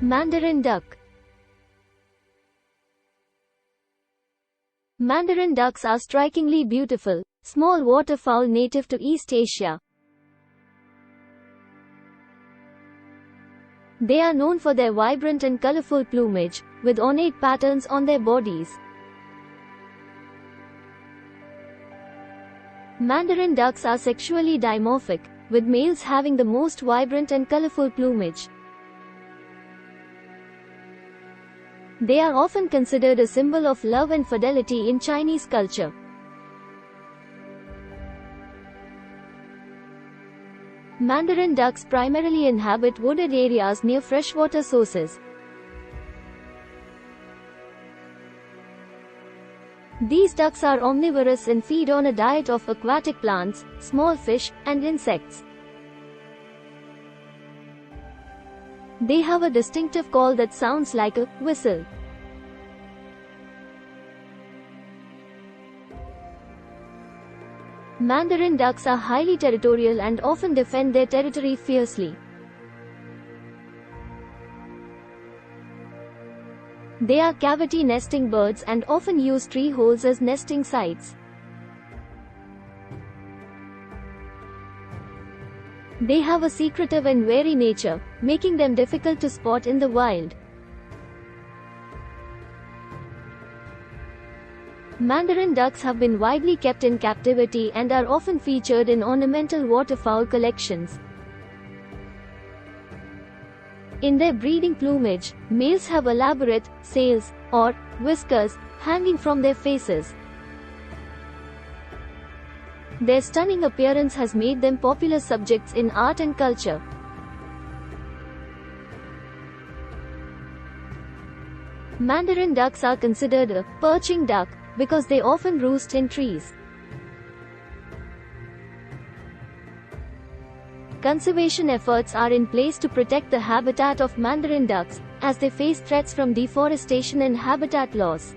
Mandarin duck. Mandarin ducks are strikingly beautiful, small waterfowl native to East Asia. They are known for their vibrant and colorful plumage, with ornate patterns on their bodies. Mandarin ducks are sexually dimorphic, with males having the most vibrant and colorful plumage. They are often considered a symbol of love and fidelity in Chinese culture. Mandarin ducks primarily inhabit wooded areas near freshwater sources. These ducks are omnivorous and feed on a diet of aquatic plants, small fish, and insects. They have a distinctive call that sounds like a whistle. Mandarin ducks are highly territorial and often defend their territory fiercely. They are cavity nesting birds and often use tree holes as nesting sites. They have a secretive and wary nature, making them difficult to spot in the wild. Mandarin ducks have been widely kept in captivity and are often featured in ornamental waterfowl collections. In their breeding plumage, males have elaborate sails, or whiskers, hanging from their faces. Their stunning appearance has made them popular subjects in art and culture. Mandarin ducks are considered a perching duck because they often roost in trees. Conservation efforts are in place to protect the habitat of Mandarin ducks, as they face threats from deforestation and habitat loss.